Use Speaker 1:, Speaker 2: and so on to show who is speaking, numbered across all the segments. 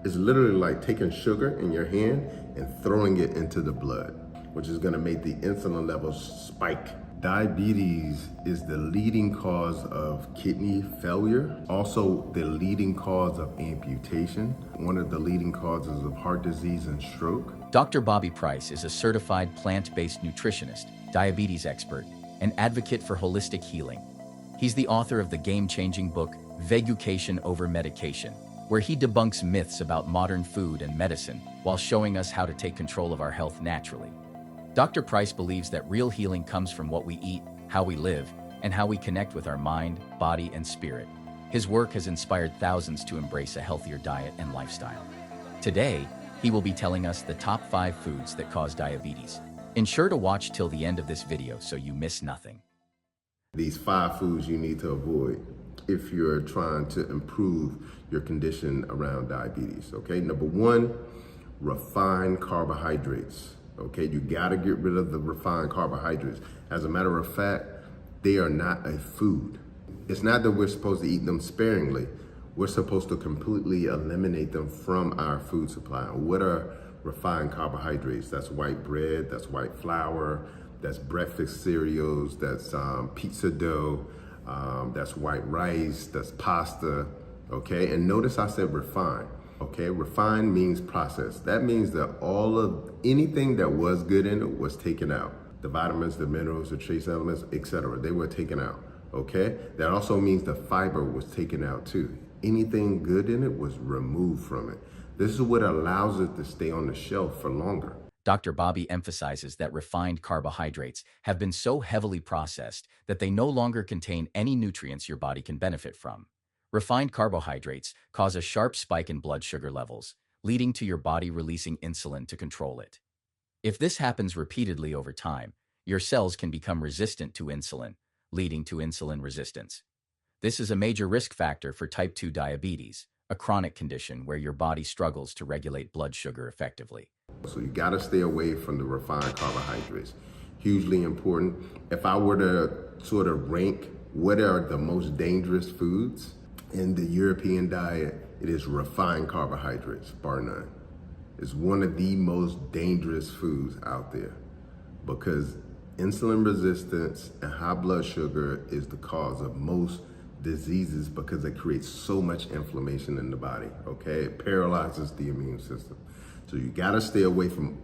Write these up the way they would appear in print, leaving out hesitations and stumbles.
Speaker 1: It's literally like taking sugar in your hand and throwing it into the blood, which is gonna make the insulin levels spike. Diabetes is the leading cause of kidney failure, also the leading cause of amputation, one of the leading causes of heart disease and stroke.
Speaker 2: Dr. Bobby Price is a certified plant-based nutritionist, diabetes expert, and advocate for holistic healing. He's the author of the game-changing book, Vegucation Over Medication, where he debunks myths about modern food and medicine while showing us how to take control of our health naturally. Dr. Price believes that real healing comes from what we eat, how we live, and how we connect with our mind, body, and spirit. His work has inspired thousands to embrace a healthier diet and lifestyle. Today, he will be telling us the top 5 foods that cause diabetes. Ensure to watch till the end of this video so you miss nothing.
Speaker 1: These 5 foods you need to avoid if you're trying to improve your condition around diabetes, okay? Number 1, refined carbohydrates. Okay, you gotta get rid of the refined carbohydrates. As a matter of fact, they are not a food. It's not that we're supposed to eat them sparingly. We're supposed to completely eliminate them from our food supply. What are refined carbohydrates? That's white bread, that's white flour, that's breakfast cereals, that's pizza dough, that's white rice, that's pasta, okay? And notice I said refined. Okay, refined means processed. That means that all of anything that was good in it was taken out. The vitamins, the minerals, the trace elements, etc. They were taken out. Okay, that also means the fiber was taken out too. Anything good in it was removed from it. This is what allows it to stay on the shelf for longer.
Speaker 2: Dr. Bobby emphasizes that refined carbohydrates have been so heavily processed that they no longer contain any nutrients your body can benefit from. Refined carbohydrates cause a sharp spike in blood sugar levels, leading to your body releasing insulin to control it. If this happens repeatedly over time, your cells can become resistant to insulin, leading to insulin resistance. This is a major risk factor for type 2 diabetes, a chronic condition where your body struggles to regulate blood sugar effectively.
Speaker 1: So you gotta stay away from the refined carbohydrates. Hugely important. If I were to sort of rank what are the most dangerous foods, in the European diet, it is refined carbohydrates, bar none. It's one of the most dangerous foods out there because insulin resistance and high blood sugar is the cause of most diseases because it creates so much inflammation in the body, okay? It paralyzes the immune system. So you gotta stay away from,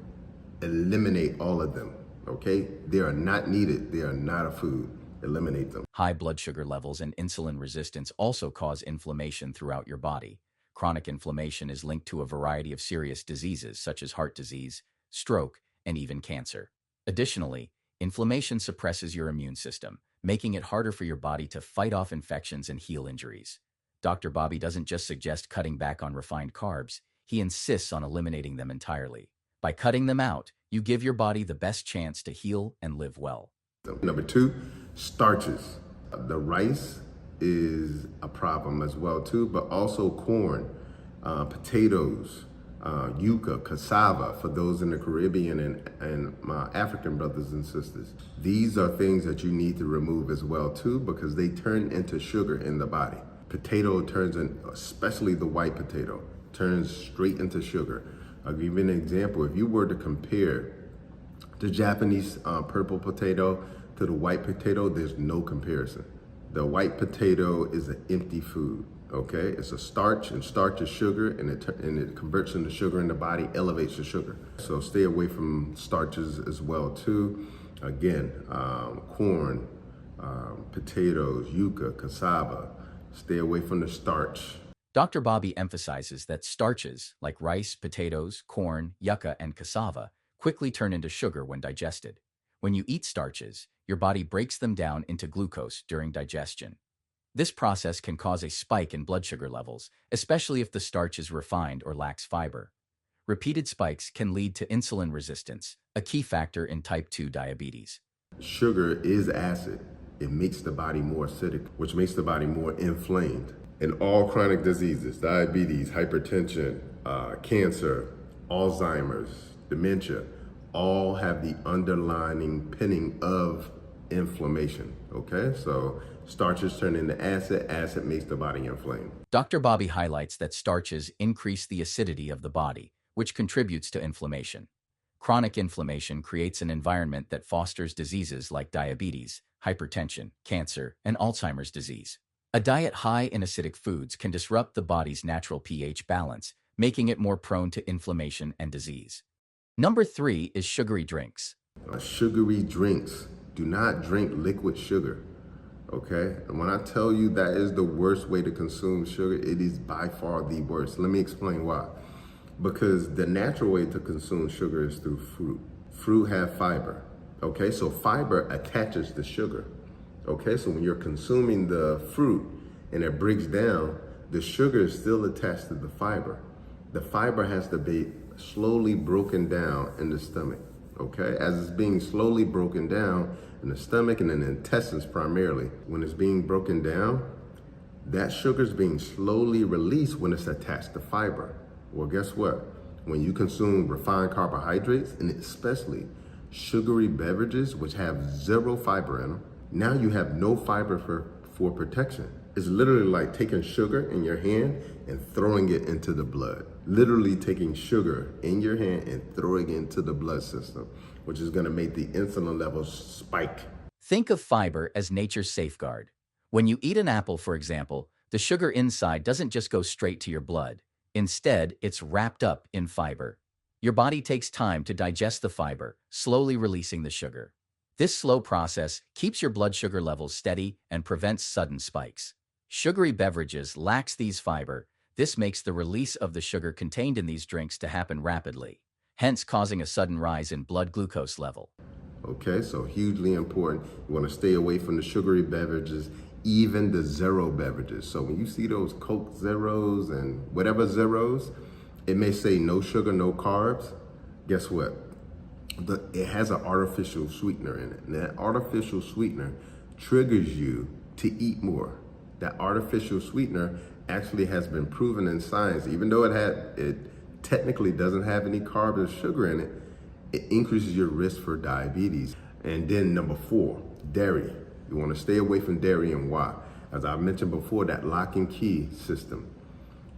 Speaker 1: eliminate all of them, okay? They are not needed, they are not a food. Eliminate them.
Speaker 2: High blood sugar levels and insulin resistance also cause inflammation throughout your body. Chronic inflammation is linked to a variety of serious diseases such as heart disease, stroke, and even cancer. Additionally, inflammation suppresses your immune system, making it harder for your body to fight off infections and heal injuries. Dr. Bobby doesn't just suggest cutting back on refined carbs, he insists on eliminating them entirely. By cutting them out, you give your body the best chance to heal and live well.
Speaker 1: Number 2, starches. The rice is a problem as well too, but also corn, potatoes, yuca, cassava for those in the Caribbean and my African brothers and sisters. These are things that you need to remove as well too because they turn into sugar in the body. Potato turns in, especially the white potato, turns straight into sugar. I'll give you an example. If you were to compare the Japanese purple potato to the white potato, there's no comparison. The white potato is an empty food, okay? It's a starch, and starch is sugar, and it converts into sugar in the body, elevates the sugar. So stay away from starches as well too. Again, corn, potatoes, yuca, cassava. Stay away from the starch.
Speaker 2: Dr. Bobby emphasizes that starches, like rice, potatoes, corn, yucca, and cassava, quickly turn into sugar when digested. When you eat starches, your body breaks them down into glucose during digestion. This process can cause a spike in blood sugar levels, especially if the starch is refined or lacks fiber. Repeated spikes can lead to insulin resistance, a key factor in type 2 diabetes.
Speaker 1: Sugar is acid. It makes the body more acidic, which makes the body more inflamed. In all chronic diseases, diabetes, hypertension, cancer, Alzheimer's, dementia, all have the underlying pinning of inflammation, okay? So Starches turn into acid, acid makes the body inflamed.
Speaker 2: Dr. Bobby highlights that starches increase the acidity of the body, which contributes to inflammation. Chronic inflammation creates an environment that fosters diseases like diabetes, hypertension, cancer, and Alzheimer's disease. A diet high in acidic foods can disrupt the body's natural pH balance, making it more prone to inflammation and disease. Number 3 is sugary drinks.
Speaker 1: Sugary drinks. Do not drink liquid sugar. Okay? And when I tell you that is the worst way to consume sugar, it is by far the worst. Let me explain why. Because the natural way to consume sugar is through fruit. Fruit have fiber. Okay? So fiber attaches to sugar. Okay? So when you're consuming the fruit and it breaks down, the sugar is still attached to the fiber. The fiber has to be slowly broken down in the stomach. Okay, as it's being slowly broken down in the stomach and in the intestines primarily, when it's being broken down, that sugar is being slowly released when it's attached to fiber. Well, guess what? When you consume refined carbohydrates, and especially sugary beverages, which have zero fiber in them, now you have no fiber for protection. It's literally like taking sugar in your hand and throwing it into the blood. Literally taking sugar in your hand and throwing it into the blood system, which is going to make the insulin levels spike.
Speaker 2: Think of fiber as nature's safeguard. When you eat an apple, for example, the sugar inside doesn't just go straight to your blood. Instead, it's wrapped up in fiber. Your body takes time to digest the fiber, slowly releasing the sugar. This slow process keeps your blood sugar levels steady and prevents sudden spikes. Sugary beverages lacks these fiber. This makes the release of the sugar contained in these drinks to happen rapidly, hence causing a sudden rise in blood glucose level.
Speaker 1: Okay, so hugely important. You want to stay away from the sugary beverages, even the zero beverages. So when you see those Coke Zeros and whatever zeros, it may say no sugar, no carbs. Guess what? It has an artificial sweetener in it. And that artificial sweetener triggers you to eat more. That artificial sweetener actually has been proven in science, even though it technically doesn't have any carbs or sugar in it, it increases your risk for diabetes. And then number 4, dairy. You want to stay away from dairy, and why? As I mentioned before, that lock and key system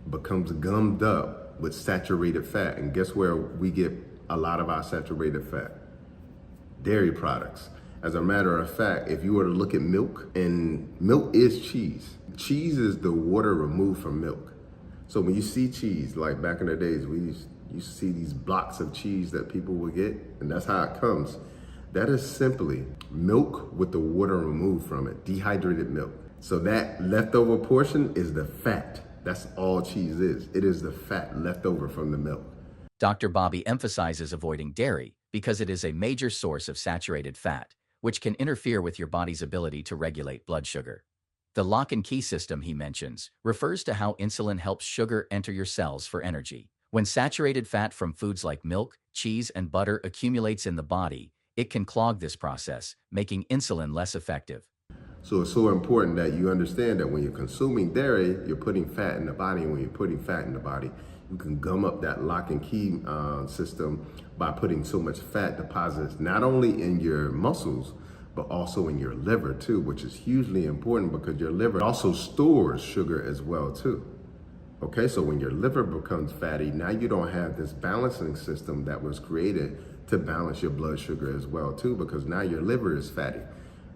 Speaker 1: becomes gummed up with saturated fat. And guess where we get a lot of our saturated fat? Dairy products. As a matter of fact, if you were to look at milk, and milk is cheese. Cheese is the water removed from milk. So when you see cheese, like back in the days, we used to see these blocks of cheese that people would get, and that's how it comes. That is simply milk with the water removed from it, dehydrated milk. So that leftover portion is the fat. That's all cheese is. It is the fat left over from the milk.
Speaker 2: Dr. Bobby emphasizes avoiding dairy because it is a major source of saturated fat, which can interfere with your body's ability to regulate blood sugar. The lock and key system he mentions refers to how insulin helps sugar enter your cells for energy. When saturated fat from foods like milk, cheese, and butter accumulates in the body, it can clog this process, making insulin less effective.
Speaker 1: So it's so important that you understand that when you're consuming dairy, you're putting fat in the body. And when you're putting fat in the body, you can gum up that lock and key system by putting so much fat deposits, not only in your muscles, but also in your liver too, which is hugely important because your liver also stores sugar as well too. Okay, so when your liver becomes fatty, now you don't have this balancing system that was created to balance your blood sugar as well too, because now your liver is fatty.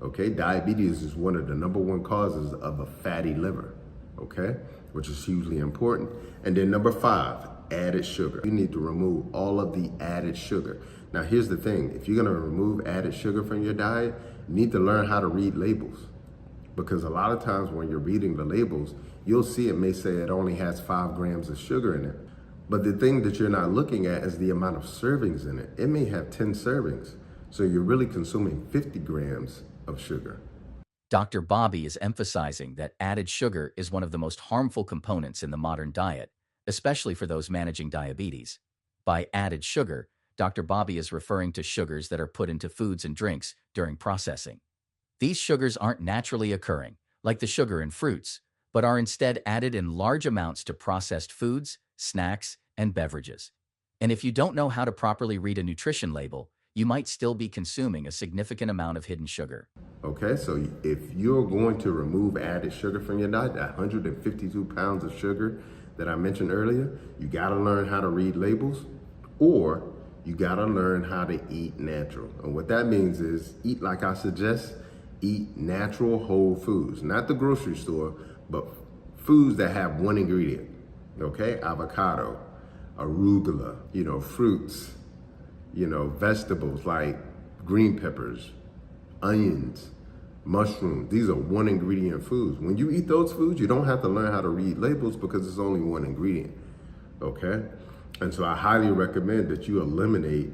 Speaker 1: Okay, diabetes is one of the #1 causes of a fatty liver, okay, which is hugely important. And then number 5, added sugar. You need to remove all of the added sugar. Now here's the thing, if you're gonna remove added sugar from your diet, you need to learn how to read labels. Because a lot of times when you're reading the labels, you'll see it may say it only has 5 grams of sugar in it. But the thing that you're not looking at is the amount of servings in it. It may have 10 servings. So you're really consuming 50 grams of sugar.
Speaker 2: Dr. Bobby is emphasizing that added sugar is one of the most harmful components in the modern diet, especially for those managing diabetes. By added sugar, Dr. Bobby is referring to sugars that are put into foods and drinks during processing. These sugars aren't naturally occurring, like the sugar in fruits, but are instead added in large amounts to processed foods, snacks, and beverages. And if you don't know how to properly read a nutrition label, you might still be consuming a significant amount of hidden sugar.
Speaker 1: Okay, so if you're going to remove added sugar from your diet, that 152 pounds of sugar that I mentioned earlier, you got to learn how to read labels, or you got to learn how to eat natural. And what that means is eat like I suggest, eat natural whole foods, not the grocery store, but foods that have one ingredient. Okay, avocado, arugula, fruits, vegetables like green peppers, onions, mushrooms. These are one ingredient foods. When you eat those foods, you don't have to learn how to read labels because it's only one ingredient. Okay? And so I highly recommend that you eliminate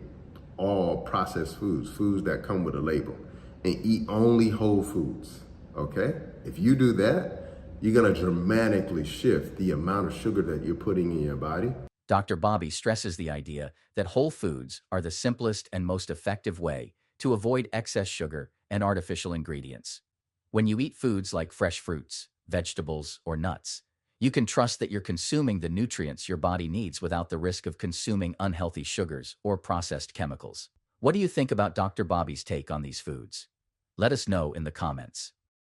Speaker 1: all processed foods, foods that come with a label, and eat only whole foods. Okay? If you do that, you're going to dramatically shift the amount of sugar that you're putting in your body.
Speaker 2: Dr. Bobby stresses the idea that whole foods are the simplest and most effective way to avoid excess sugar and artificial ingredients. When you eat foods like fresh fruits, vegetables, or nuts, you can trust that you're consuming the nutrients your body needs without the risk of consuming unhealthy sugars or processed chemicals. What do you think about Dr. Bobby's take on these foods? Let us know in the comments.